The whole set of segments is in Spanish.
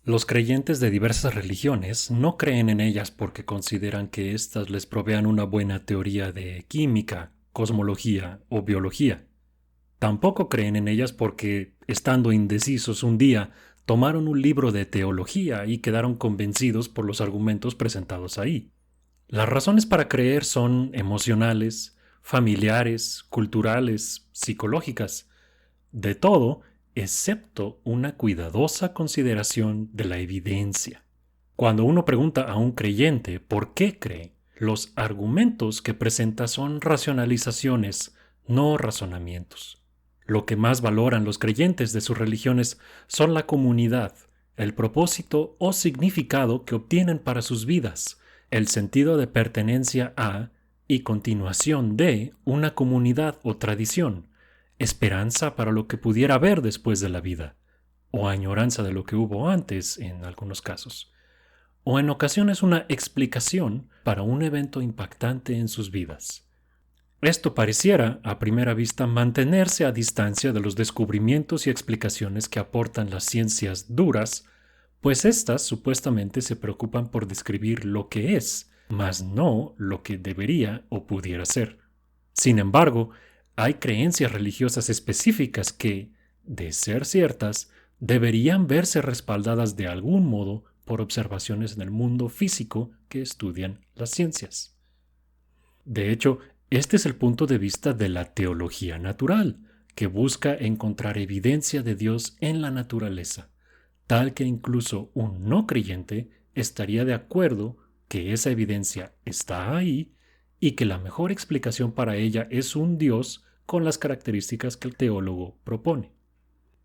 Los creyentes de diversas religiones no creen en ellas porque consideran que éstas les provean una buena teoría de química, cosmología o biología. Tampoco creen en ellas porque, estando indecisos un día, tomaron un libro de teología y quedaron convencidos por los argumentos presentados ahí. Las razones para creer son emocionales, familiares, culturales, psicológicas, de todo, excepto una cuidadosa consideración de la evidencia. Cuando uno pregunta a un creyente por qué cree, los argumentos que presenta son racionalizaciones, no razonamientos. Lo que más valoran los creyentes de sus religiones son la comunidad, el propósito o significado que obtienen para sus vidas, el sentido de pertenencia a y continuación de una comunidad o tradición, esperanza para lo que pudiera haber después de la vida, o añoranza de lo que hubo antes en algunos casos, o en ocasiones una explicación para un evento impactante en sus vidas. Esto pareciera, a primera vista, mantenerse a distancia de los descubrimientos y explicaciones que aportan las ciencias duras, pues éstas supuestamente se preocupan por describir lo que es, mas no lo que debería o pudiera ser. Sin embargo, hay creencias religiosas específicas que, de ser ciertas, deberían verse respaldadas de algún modo por observaciones en el mundo físico que estudian las ciencias. De hecho, este es el punto de vista de la teología natural, que busca encontrar evidencia de Dios en la naturaleza, tal que incluso un no creyente estaría de acuerdo que esa evidencia está ahí y que la mejor explicación para ella es un Dios con las características que el teólogo propone.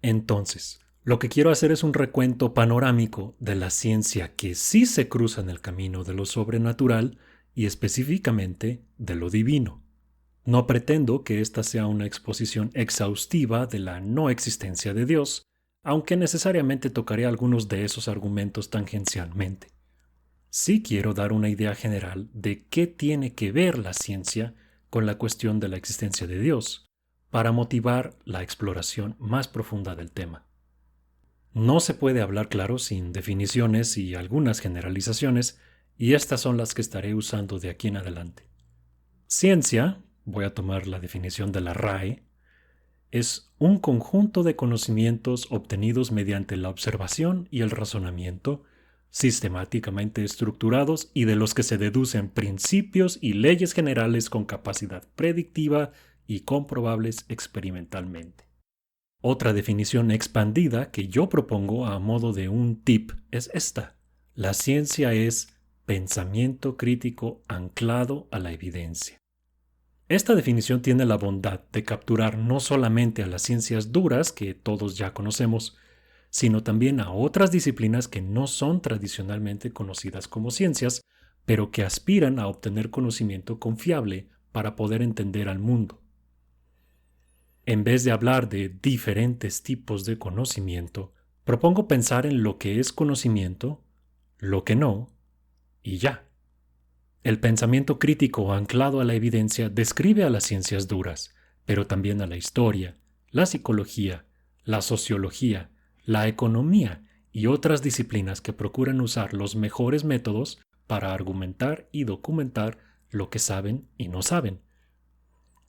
Entonces, lo que quiero hacer es un recuento panorámico de la ciencia que sí se cruza en el camino de lo sobrenatural y específicamente de lo divino. No pretendo que esta sea una exposición exhaustiva de la no existencia de Dios, aunque necesariamente tocaré algunos de esos argumentos tangencialmente. Sí quiero dar una idea general de qué tiene que ver la ciencia con la cuestión de la existencia de Dios, para motivar la exploración más profunda del tema. No se puede hablar claro sin definiciones y algunas generalizaciones, y estas son las que estaré usando de aquí en adelante. Ciencia, voy a tomar la definición de la RAE, es un conjunto de conocimientos obtenidos mediante la observación y el razonamiento, sistemáticamente estructurados y de los que se deducen principios y leyes generales con capacidad predictiva y comprobables experimentalmente. Otra definición expandida que yo propongo a modo de un tip es esta. La ciencia es pensamiento crítico anclado a la evidencia. Esta definición tiene la bondad de capturar no solamente a las ciencias duras que todos ya conocemos, sino también a otras disciplinas que no son tradicionalmente conocidas como ciencias, pero que aspiran a obtener conocimiento confiable para poder entender al mundo. En vez de hablar de diferentes tipos de conocimiento, propongo pensar en lo que es conocimiento, lo que no, y ya. El pensamiento crítico anclado a la evidencia describe a las ciencias duras, pero también a la historia, la psicología, la sociología, la economía y otras disciplinas que procuran usar los mejores métodos para argumentar y documentar lo que saben y no saben.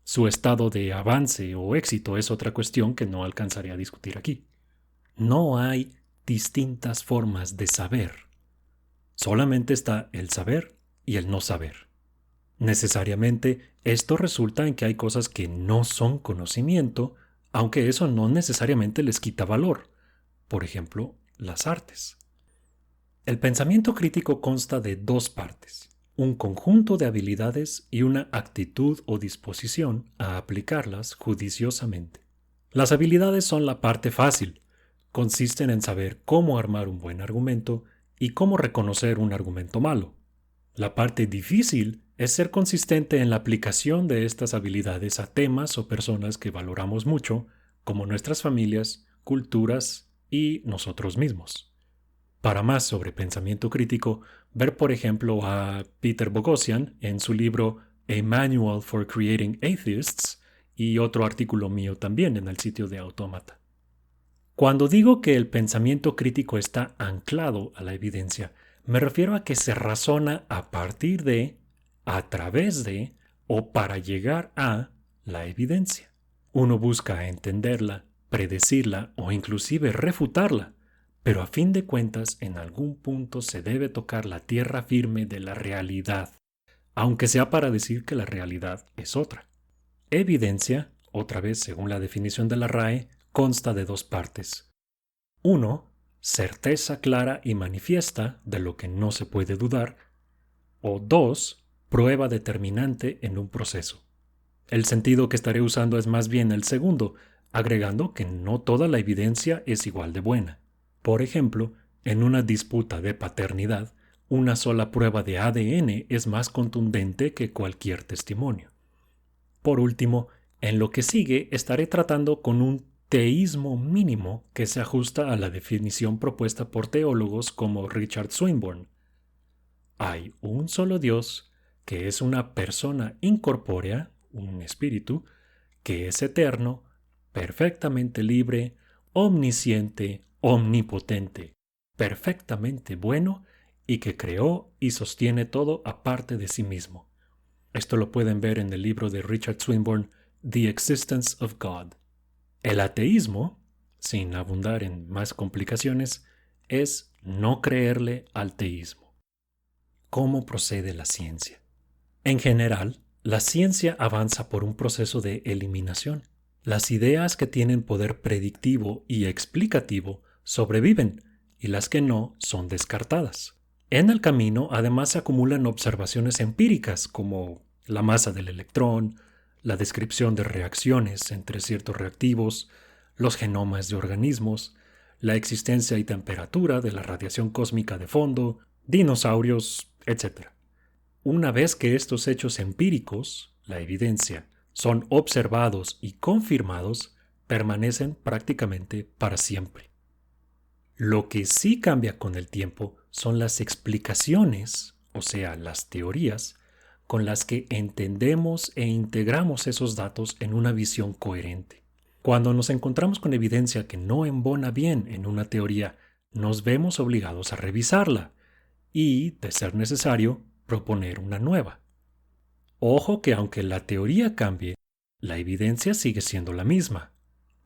Su estado de avance o éxito es otra cuestión que no alcanzaré a discutir aquí. No hay distintas formas de saber. Solamente está el saber y el no saber. Necesariamente, esto resulta en que hay cosas que no son conocimiento, aunque eso no necesariamente les quita valor. Por ejemplo, las artes. El pensamiento crítico consta de dos partes: un conjunto de habilidades y una actitud o disposición a aplicarlas judiciosamente. Las habilidades son la parte fácil. Consisten en saber cómo armar un buen argumento y cómo reconocer un argumento malo. La parte difícil es ser consistente en la aplicación de estas habilidades a temas o personas que valoramos mucho, como nuestras familias, culturas y nosotros mismos. Para más sobre pensamiento crítico, ver por ejemplo a Peter Boghossian en su libro A Manual for Creating Atheists y otro artículo mío también en el sitio de Autómata. Cuando digo que el pensamiento crítico está anclado a la evidencia, me refiero a que se razona a partir de, a través de o para llegar a la evidencia. Uno busca entenderla, predecirla o inclusive refutarla, pero a fin de cuentas en algún punto se debe tocar la tierra firme de la realidad, aunque sea para decir que la realidad es otra. Evidencia, otra vez según la definición de la RAE, consta de dos partes. 1. Certeza clara y manifiesta de lo que no se puede dudar. O 2. Prueba determinante en un proceso. El sentido que estaré usando es más bien el segundo, agregando que no toda la evidencia es igual de buena. Por ejemplo, en una disputa de paternidad, una sola prueba de ADN es más contundente que cualquier testimonio. Por último, en lo que sigue estaré tratando con un teísmo mínimo que se ajusta a la definición propuesta por teólogos como Richard Swinburne. Hay un solo Dios, que es una persona incorpórea, un espíritu, que es eterno, perfectamente libre, omnisciente, omnipotente, perfectamente bueno y que creó y sostiene todo aparte de sí mismo. Esto lo pueden ver en el libro de Richard Swinburne, The Existence of God. El ateísmo, sin abundar en más complicaciones, es no creerle al teísmo. ¿Cómo procede la ciencia? En general, la ciencia avanza por un proceso de eliminación. Las ideas que tienen poder predictivo y explicativo sobreviven y las que no son descartadas. En el camino, además, se acumulan observaciones empíricas como la masa del electrón, la descripción de reacciones entre ciertos reactivos, los genomas de organismos, la existencia y temperatura de la radiación cósmica de fondo, dinosaurios, etc. Una vez que estos hechos empíricos, la evidencia, son observados y confirmados, permanecen prácticamente para siempre. Lo que sí cambia con el tiempo son las explicaciones, o sea, las teorías, con las que entendemos e integramos esos datos en una visión coherente. Cuando nos encontramos con evidencia que no embona bien en una teoría, nos vemos obligados a revisarla y, de ser necesario, proponer una nueva. Ojo que aunque la teoría cambie, la evidencia sigue siendo la misma.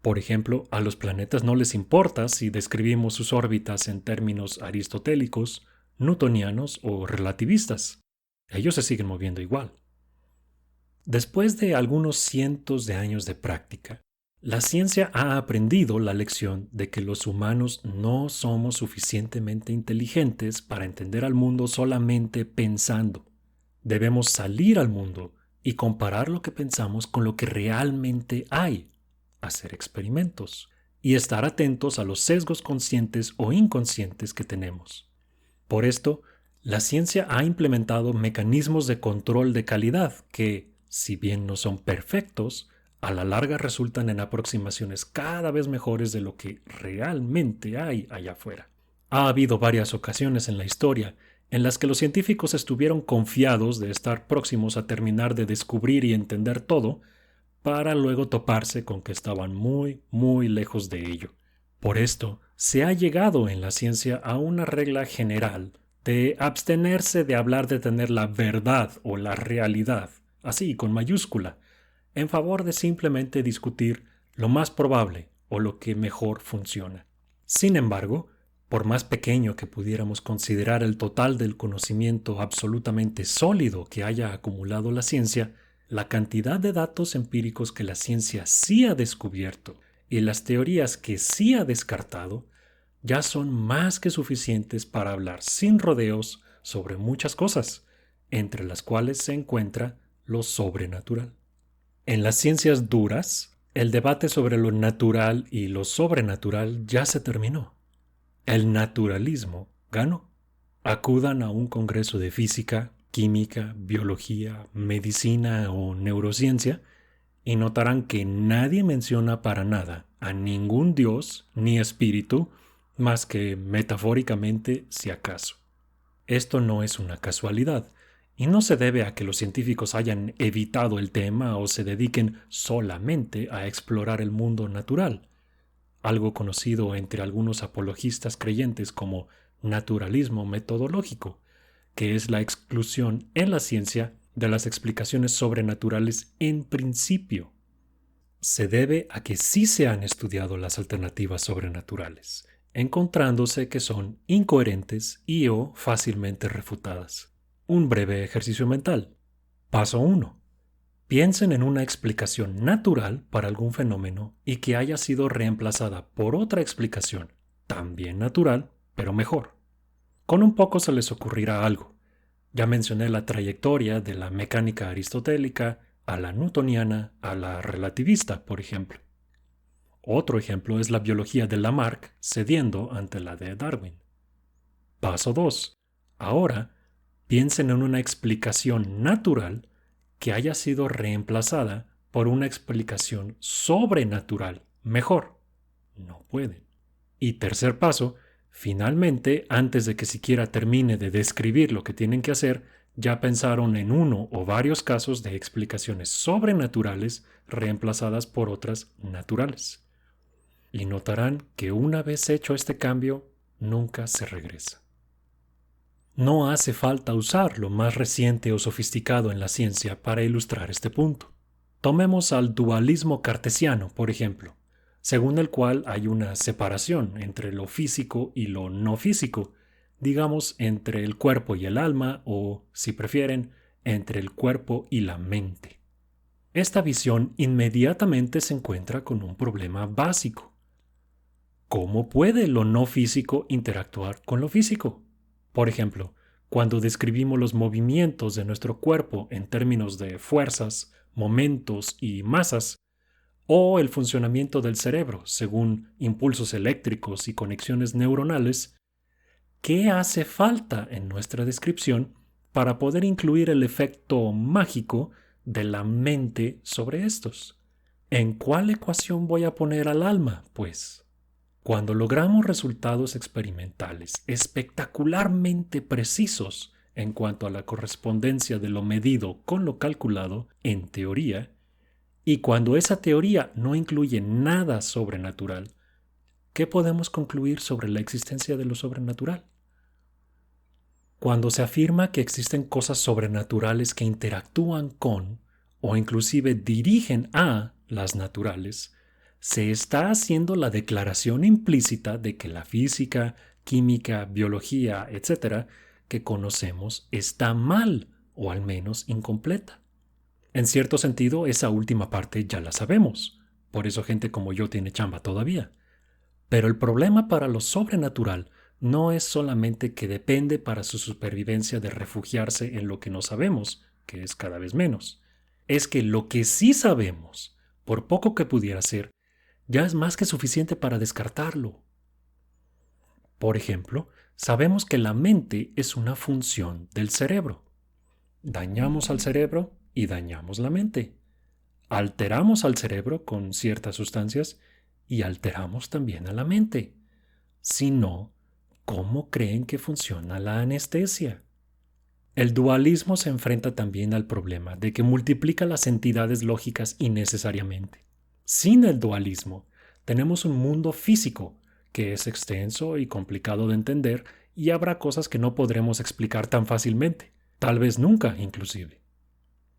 Por ejemplo, a los planetas no les importa si describimos sus órbitas en términos aristotélicos, newtonianos o relativistas. Ellos se siguen moviendo igual. Después de algunos cientos de años de práctica, la ciencia ha aprendido la lección de que los humanos no somos suficientemente inteligentes para entender al mundo solamente pensando. Debemos salir al mundo y comparar lo que pensamos con lo que realmente hay, hacer experimentos y estar atentos a los sesgos conscientes o inconscientes que tenemos. Por esto, la ciencia ha implementado mecanismos de control de calidad que, si bien no son perfectos, a la larga resultan en aproximaciones cada vez mejores de lo que realmente hay allá afuera. Ha habido varias ocasiones en la historia en las que los científicos estuvieron confiados de estar próximos a terminar de descubrir y entender todo, para luego toparse con que estaban muy, muy lejos de ello. Por esto, se ha llegado en la ciencia a una regla general de abstenerse de hablar de tener la verdad o la realidad, así con mayúscula, en favor de simplemente discutir lo más probable o lo que mejor funciona. Sin embargo, por más pequeño que pudiéramos considerar el total del conocimiento absolutamente sólido que haya acumulado la ciencia, la cantidad de datos empíricos que la ciencia sí ha descubierto y las teorías que sí ha descartado ya son más que suficientes para hablar sin rodeos sobre muchas cosas, entre las cuales se encuentra lo sobrenatural. En las ciencias duras, el debate sobre lo natural y lo sobrenatural ya se terminó. El naturalismo ganó. Acudan a un congreso de física, química, biología, medicina o neurociencia y notarán que nadie menciona para nada a ningún dios ni espíritu más que metafóricamente si acaso. Esto no es una casualidad y no se debe a que los científicos hayan evitado el tema o se dediquen solamente a explorar el mundo natural. algo conocido entre algunos apologistas creyentes como naturalismo metodológico, que es la exclusión en la ciencia de las explicaciones sobrenaturales en principio. Se debe a que sí se han estudiado las alternativas sobrenaturales, encontrándose que son incoherentes y o fácilmente refutadas. Un breve ejercicio mental. Paso 1. Piensen en una explicación natural para algún fenómeno y que haya sido reemplazada por otra explicación, también natural, pero mejor. Con un poco se les ocurrirá algo. Ya mencioné la trayectoria de la mecánica aristotélica a la newtoniana a la relativista, por ejemplo. Otro ejemplo es la biología de Lamarck cediendo ante la de Darwin. Paso 2. Ahora, piensen en una explicación natural que haya sido reemplazada por una explicación sobrenatural mejor. No pueden. Y tercer paso, finalmente, antes de que siquiera termine de describir lo que tienen que hacer, ya pensaron en uno o varios casos de explicaciones sobrenaturales reemplazadas por otras naturales. Y notarán que una vez hecho este cambio, nunca se regresa. No hace falta usar lo más reciente o sofisticado en la ciencia para ilustrar este punto. Tomemos al dualismo cartesiano, por ejemplo, según el cual hay una separación entre lo físico y lo no físico, digamos entre el cuerpo y el alma o, si prefieren, entre el cuerpo y la mente. Esta visión inmediatamente se encuentra con un problema básico. ¿Cómo puede lo no físico interactuar con lo físico? Por ejemplo, cuando describimos los movimientos de nuestro cuerpo en términos de fuerzas, momentos y masas, o el funcionamiento del cerebro según impulsos eléctricos y conexiones neuronales, ¿qué hace falta en nuestra descripción para poder incluir el efecto mágico de la mente sobre estos? ¿En cuál ecuación voy a poner al alma, pues? Cuando logramos resultados experimentales espectacularmente precisos en cuanto a la correspondencia de lo medido con lo calculado, en teoría, y cuando esa teoría no incluye nada sobrenatural, ¿qué podemos concluir sobre la existencia de lo sobrenatural? Cuando se afirma que existen cosas sobrenaturales que interactúan con o inclusive dirigen a las naturales, se está haciendo la declaración implícita de que la física, química, biología, etc., que conocemos está mal o al menos incompleta. En cierto sentido, esa última parte ya la sabemos. Por eso gente como yo tiene chamba todavía. Pero el problema para lo sobrenatural no es solamente que depende para su supervivencia de refugiarse en lo que no sabemos, que es cada vez menos. Es que lo que sí sabemos, por poco que pudiera ser, ya es más que suficiente para descartarlo. Por ejemplo, sabemos que la mente es una función del cerebro. Dañamos al cerebro y dañamos la mente. Alteramos al cerebro con ciertas sustancias y alteramos también a la mente. Si no, ¿cómo creen que funciona la anestesia? El dualismo se enfrenta también al problema de que multiplica las entidades lógicas innecesariamente. Sin el dualismo, tenemos un mundo físico que es extenso y complicado de entender y habrá cosas que no podremos explicar tan fácilmente, tal vez nunca inclusive.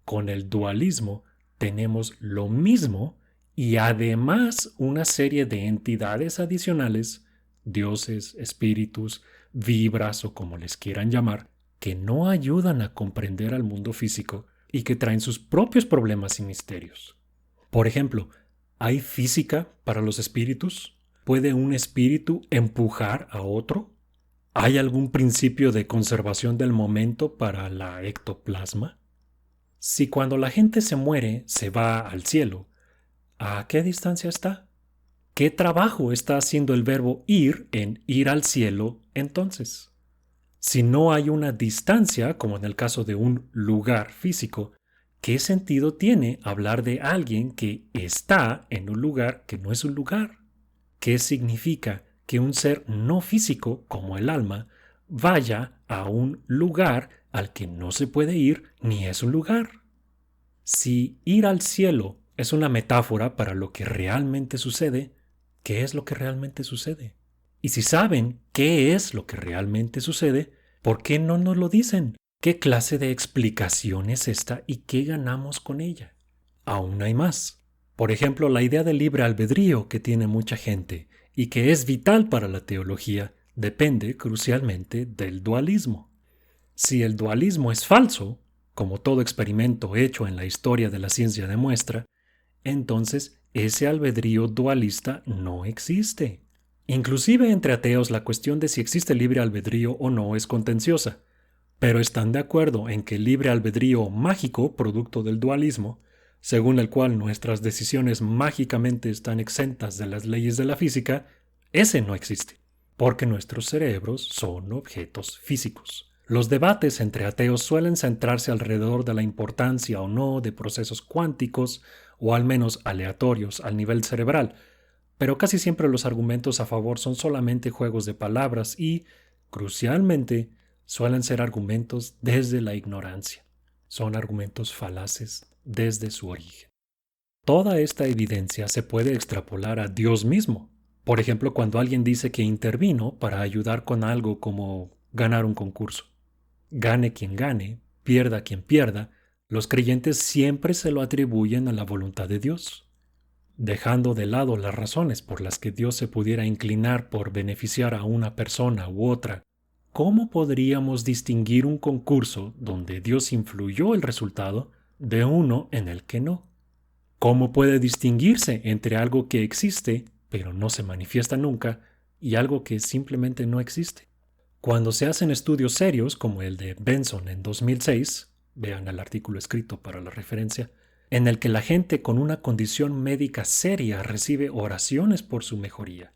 Con el dualismo tenemos lo mismo y además una serie de entidades adicionales, dioses, espíritus, vibras o como les quieran llamar, que no ayudan a comprender al mundo físico y que traen sus propios problemas y misterios. Por ejemplo, ¿hay física para los espíritus? ¿Puede un espíritu empujar a otro? ¿Hay algún principio de conservación del momento para la ectoplasma? Si cuando la gente se muere se va al cielo, ¿a qué distancia está? ¿Qué trabajo está haciendo el verbo ir en ir al cielo entonces? Si no hay una distancia, como en el caso de un lugar físico, ¿qué sentido tiene hablar de alguien que está en un lugar que no es un lugar? ¿Qué significa que un ser no físico, como el alma, vaya a un lugar al que no se puede ir ni es un lugar? Si ir al cielo es una metáfora para lo que realmente sucede, qué es lo que realmente sucede. Y si saben qué es lo que realmente sucede, ¿por qué no nos lo dicen? ¿Qué clase de explicación es esta y qué ganamos con ella? Aún hay más. Por ejemplo, la idea del libre albedrío que tiene mucha gente y que es vital para la teología depende crucialmente del dualismo. Si el dualismo es falso, como todo experimento hecho en la historia de la ciencia demuestra, entonces ese albedrío dualista no existe. Inclusive entre ateos la cuestión de si existe libre albedrío o no es contenciosa, pero están de acuerdo en que el libre albedrío mágico, producto del dualismo, según el cual nuestras decisiones mágicamente están exentas de las leyes de la física, ese no existe, porque nuestros cerebros son objetos físicos. Los debates entre ateos suelen centrarse alrededor de la importancia o no de procesos cuánticos o al menos aleatorios al nivel cerebral, pero casi siempre los argumentos a favor son solamente juegos de palabras y, crucialmente, suelen ser argumentos desde la ignorancia. Son argumentos falaces desde su origen. Toda esta evidencia se puede extrapolar a Dios mismo. Por ejemplo, cuando alguien dice que intervino para ayudar con algo como ganar un concurso. Gane quien gane, pierda quien pierda, los creyentes siempre se lo atribuyen a la voluntad de Dios. Dejando de lado las razones por las que Dios se pudiera inclinar por beneficiar a una persona u otra, ¿cómo podríamos distinguir un concurso donde Dios influyó el resultado de uno en el que no? ¿Cómo puede distinguirse entre algo que existe, pero no se manifiesta nunca, y algo que simplemente no existe? Cuando se hacen estudios serios, como el de Benson en 2006, vean el artículo escrito para la referencia, en el que la gente con una condición médica seria recibe oraciones por su mejoría,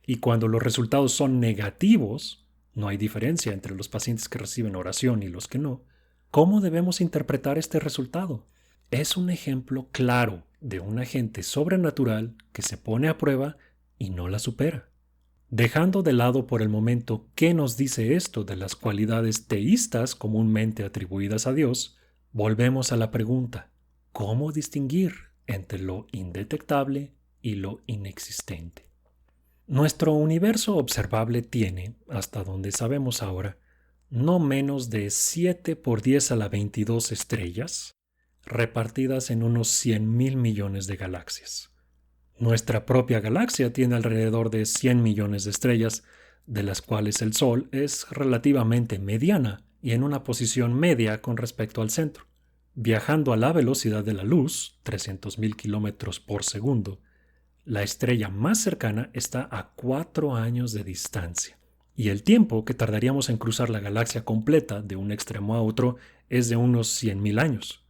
y cuando los resultados son negativos, no hay diferencia entre los pacientes que reciben oración y los que no, ¿cómo debemos interpretar este resultado? Es un ejemplo claro de un agente sobrenatural que se pone a prueba y no la supera. Dejando de lado por el momento qué nos dice esto de las cualidades teístas comúnmente atribuidas a Dios, volvemos a la pregunta: ¿cómo distinguir entre lo indetectable y lo inexistente? Nuestro universo observable tiene, hasta donde sabemos ahora, no menos de 7 por 10 a la 22 estrellas, repartidas en unos 100.000 millones de galaxias. Nuestra propia galaxia tiene alrededor de 100 millones de estrellas, de las cuales el Sol es relativamente mediana y en una posición media con respecto al centro. Viajando a la velocidad de la luz, 300.000 kilómetros por segundo, la estrella más cercana está a 4 años de distancia, y el tiempo que tardaríamos en cruzar la galaxia completa de un extremo a otro es de unos 100.000 años.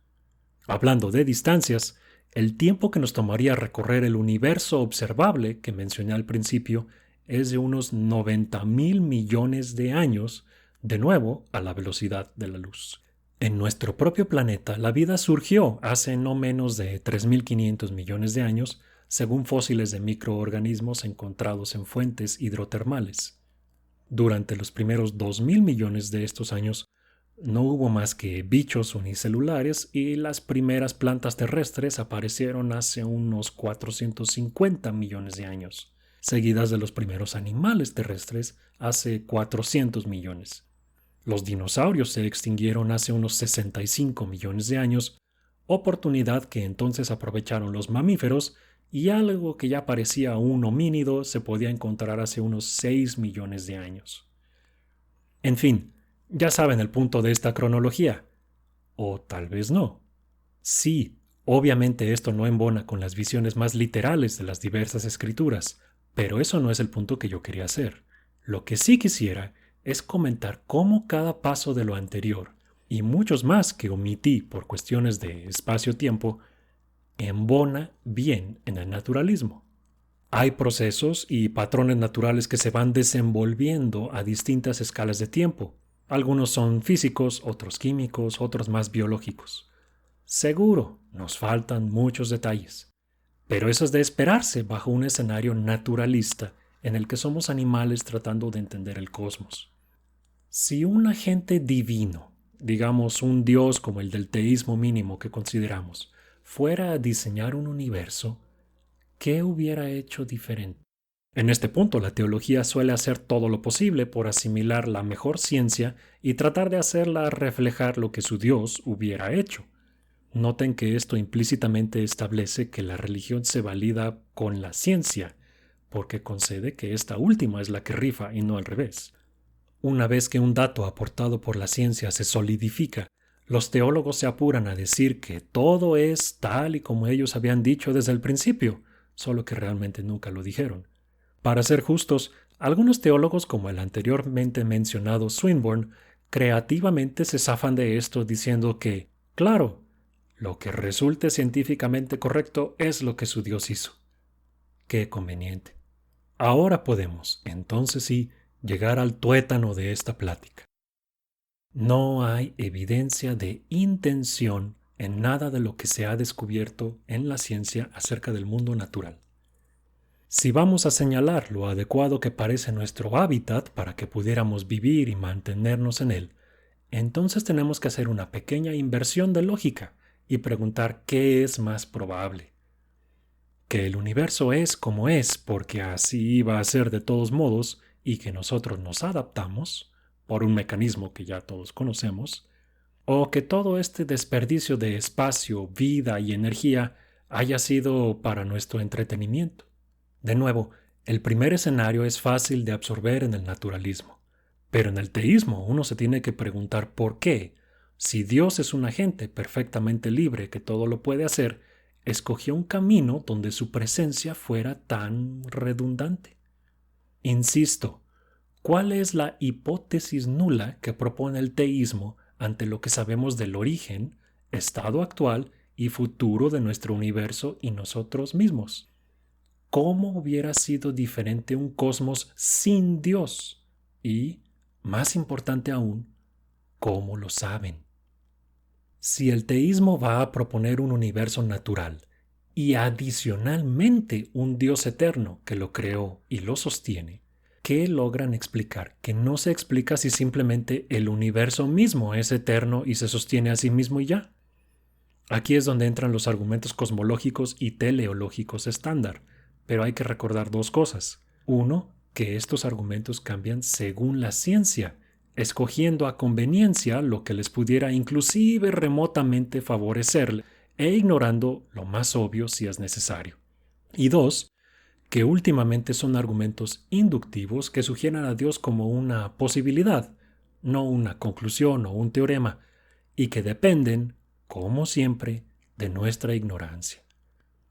Hablando de distancias, el tiempo que nos tomaría recorrer el universo observable que mencioné al principio es de unos 90.000 millones de años, de nuevo a la velocidad de la luz. En nuestro propio planeta, la vida surgió hace no menos de 3.500 millones de años, según fósiles de microorganismos encontrados en fuentes hidrotermales. Durante los primeros 2.000 millones de estos años, no hubo más que bichos unicelulares y las primeras plantas terrestres aparecieron hace unos 450 millones de años, seguidas de los primeros animales terrestres hace 400 millones. Los dinosaurios se extinguieron hace unos 65 millones de años, oportunidad que entonces aprovecharon los mamíferos, y algo que ya parecía un homínido se podía encontrar hace unos 6 millones de años. En fin, ya saben el punto de esta cronología. O tal vez no. Sí, obviamente esto no embona con las visiones más literales de las diversas escrituras, pero eso no es el punto que yo quería hacer. Lo que sí quisiera es comentar cómo cada paso de lo anterior, y muchos más que omití por cuestiones de espacio-tiempo, embona bien en el naturalismo. Hay procesos y patrones naturales que se van desenvolviendo a distintas escalas de tiempo. Algunos son físicos, otros químicos, otros más biológicos. Seguro, nos faltan muchos detalles, pero eso es de esperarse bajo un escenario naturalista en el que somos animales tratando de entender el cosmos. Si un agente divino, digamos un dios como el del teísmo mínimo que consideramos, fuera a diseñar un universo, ¿qué hubiera hecho diferente? En este punto, la teología suele hacer todo lo posible por asimilar la mejor ciencia y tratar de hacerla reflejar lo que su Dios hubiera hecho. Noten que esto implícitamente establece que la religión se valida con la ciencia, porque concede que esta última es la que rifa y no al revés. Una vez que un dato aportado por la ciencia se solidifica, los teólogos se apuran a decir que todo es tal y como ellos habían dicho desde el principio, solo que realmente nunca lo dijeron. Para ser justos, algunos teólogos como el anteriormente mencionado Swinburne creativamente se zafan de esto diciendo que, claro, lo que resulte científicamente correcto es lo que su Dios hizo. Qué conveniente. Ahora podemos, entonces sí, llegar al tuétano de esta plática. No hay evidencia de intención en nada de lo que se ha descubierto en la ciencia acerca del mundo natural. Si vamos a señalar lo adecuado que parece nuestro hábitat para que pudiéramos vivir y mantenernos en él, entonces tenemos que hacer una pequeña inversión de lógica y preguntar qué es más probable. Que el universo es como es porque así iba a ser de todos modos y que nosotros nos adaptamos por un mecanismo que ya todos conocemos, o que todo este desperdicio de espacio, vida y energía haya sido para nuestro entretenimiento. De nuevo, el primer escenario es fácil de absorber en el naturalismo, pero en el teísmo uno se tiene que preguntar por qué, si Dios es un agente perfectamente libre que todo lo puede hacer, escogió un camino donde su presencia fuera tan redundante. Insisto, ¿cuál es la hipótesis nula que propone el teísmo ante lo que sabemos del origen, estado actual y futuro de nuestro universo y nosotros mismos? ¿Cómo hubiera sido diferente un cosmos sin Dios? Y, más importante aún, ¿cómo lo saben? Si el teísmo va a proponer un universo natural y adicionalmente un Dios eterno que lo creó y lo sostiene, ¿qué logran explicar que no se explica si simplemente el universo mismo es eterno y se sostiene a sí mismo y ya? Aquí es donde entran los argumentos cosmológicos y teleológicos estándar, pero hay que recordar dos cosas. Uno, que estos argumentos cambian según la ciencia, escogiendo a conveniencia lo que les pudiera inclusive remotamente favorecer e ignorando lo más obvio si es necesario. Y dos, que últimamente son argumentos inductivos que sugieren a Dios como una posibilidad, no una conclusión o un teorema, y que dependen, como siempre, de nuestra ignorancia.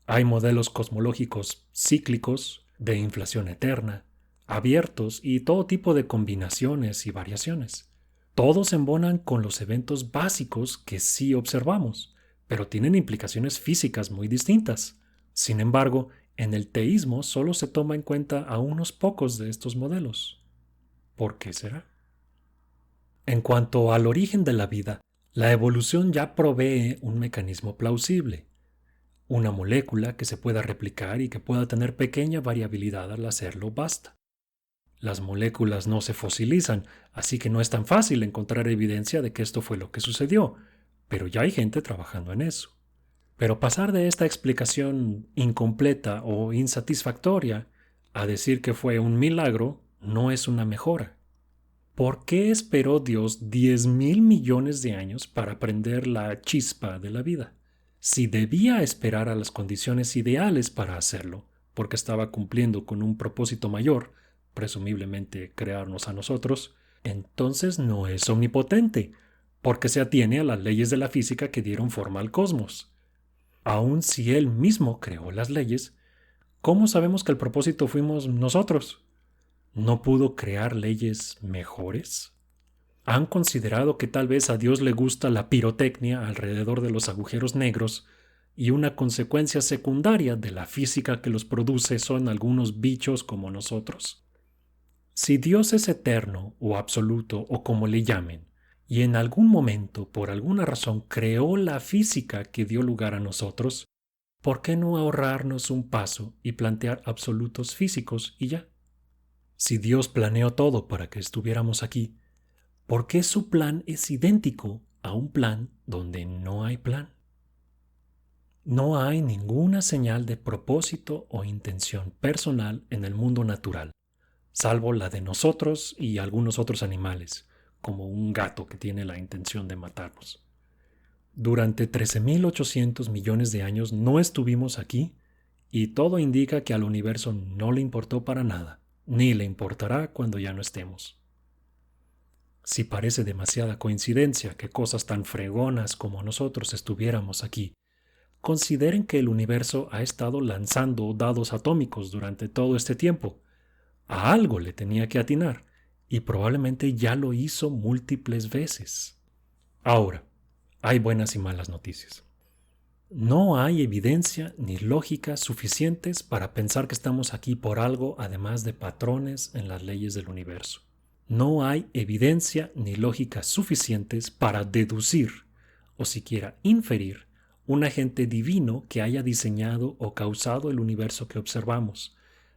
Hay modelos cosmológicos cíclicos, de inflación eterna, abiertos y todo tipo de combinaciones y variaciones. Todos embonan con los eventos básicos que sí observamos, pero tienen implicaciones físicas muy distintas. Sin embargo, en el teísmo solo se toma en cuenta a unos pocos de estos modelos. ¿Por qué será? En cuanto al origen de la vida, la evolución ya provee un mecanismo plausible. Una molécula que se pueda replicar y que pueda tener pequeña variabilidad al hacerlo basta. Las moléculas no se fosilizan, así que no es tan fácil encontrar evidencia de que esto fue lo que sucedió, pero ya hay gente trabajando en eso. Pero pasar de esta explicación incompleta o insatisfactoria a decir que fue un milagro no es una mejora. ¿Por qué esperó Dios 10.000 millones de años para prender la chispa de la vida? Si debía esperar a las condiciones ideales para hacerlo, porque estaba cumpliendo con un propósito mayor, presumiblemente crearnos a nosotros, entonces no es omnipotente, porque se atiene a las leyes de la física que dieron forma al cosmos. Aun si Él mismo creó las leyes, ¿cómo sabemos que el propósito fuimos nosotros? ¿No pudo crear leyes mejores? ¿Han considerado que tal vez a Dios le gusta la pirotecnia alrededor de los agujeros negros y una consecuencia secundaria de la física que los produce son algunos bichos como nosotros? Si Dios es eterno o absoluto o como le llamen, y en algún momento, por alguna razón, creó la física que dio lugar a nosotros, ¿por qué no ahorrarnos un paso y plantear absolutos físicos y ya? Si Dios planeó todo para que estuviéramos aquí, ¿por qué su plan es idéntico a un plan donde no hay plan? No hay ninguna señal de propósito o intención personal en el mundo natural, salvo la de nosotros y algunos otros animales, como un gato que tiene la intención de matarnos. Durante 13.800 millones de años no estuvimos aquí y todo indica que al universo no le importó para nada, ni le importará cuando ya no estemos. Si parece demasiada coincidencia que cosas tan fregonas como nosotros estuviéramos aquí, consideren que el universo ha estado lanzando dados atómicos durante todo este tiempo. A algo le tenía que atinar, y probablemente ya lo hizo múltiples veces. Ahora, hay buenas y malas noticias. No hay evidencia ni lógica suficientes para pensar que estamos aquí por algo además de patrones en las leyes del universo. No hay evidencia ni lógica suficientes para deducir, o siquiera inferir, un agente divino que haya diseñado o causado el universo que observamos,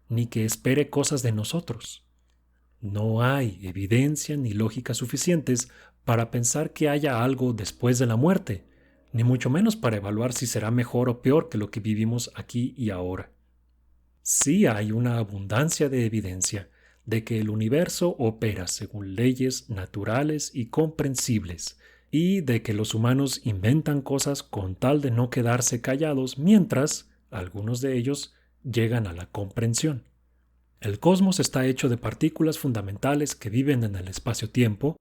ni que espere cosas de nosotros. No hay evidencia ni lógica suficientes para pensar que haya algo después de la muerte, ni mucho menos para evaluar si será mejor o peor que lo que vivimos aquí y ahora. Sí hay una abundancia de evidencia de que el universo opera según leyes naturales y comprensibles, y de que los humanos inventan cosas con tal de no quedarse callados mientras algunos de ellos llegan a la comprensión. El cosmos está hecho de partículas fundamentales que viven en el espacio-tiempo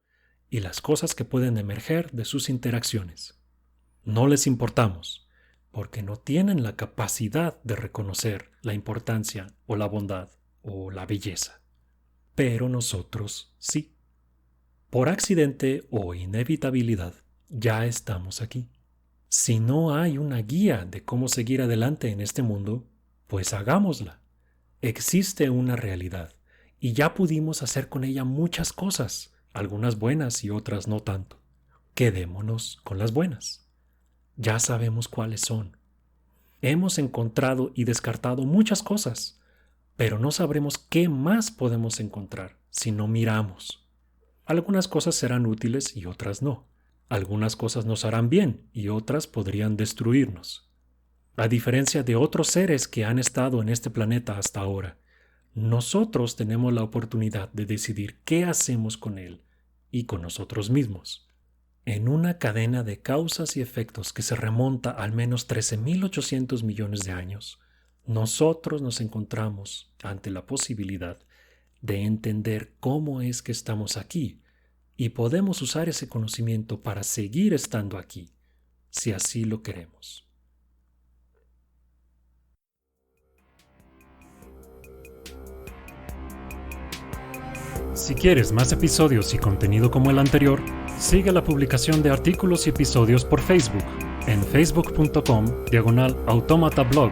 y las cosas que pueden emerger de sus interacciones. No les importamos, porque no tienen la capacidad de reconocer la importancia o la bondad o la belleza. Pero nosotros sí. Por accidente o inevitabilidad, ya estamos aquí. Si no hay una guía de cómo seguir adelante en este mundo, pues hagámosla. Existe una realidad, y ya pudimos hacer con ella muchas cosas, algunas buenas y otras no tanto. Quedémonos con las buenas. Ya sabemos cuáles son. Hemos encontrado y descartado muchas cosas, pero no sabremos qué más podemos encontrar si no miramos. Algunas cosas serán útiles y otras no. Algunas cosas nos harán bien y otras podrían destruirnos. A diferencia de otros seres que han estado en este planeta hasta ahora, nosotros tenemos la oportunidad de decidir qué hacemos con él y con nosotros mismos. En una cadena de causas y efectos que se remonta al menos 13.800 millones de años, nosotros nos encontramos ante la posibilidad de entender cómo es que estamos aquí y podemos usar ese conocimiento para seguir estando aquí, si así lo queremos. Si quieres más episodios y contenido como el anterior, sigue la publicación de artículos y episodios por Facebook, en facebook.com/automatablog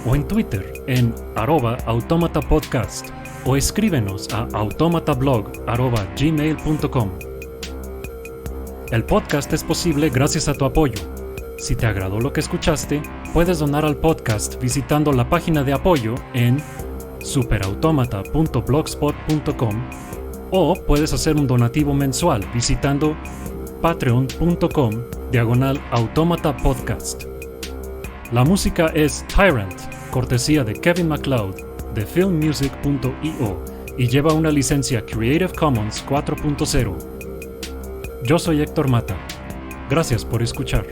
o en Twitter en @automatapodcast o escríbenos a automatablog@gmail.com. El podcast es posible gracias a tu apoyo. Si te agradó lo que escuchaste, puedes donar al podcast visitando la página de apoyo en superautomata.blogspot.com o puedes hacer un donativo mensual visitando patreon.com/automatapodcast. La música es Tyrant, cortesía de Kevin MacLeod de filmmusic.io y lleva una licencia Creative Commons 4.0. Yo soy Héctor Mata. Gracias por escuchar.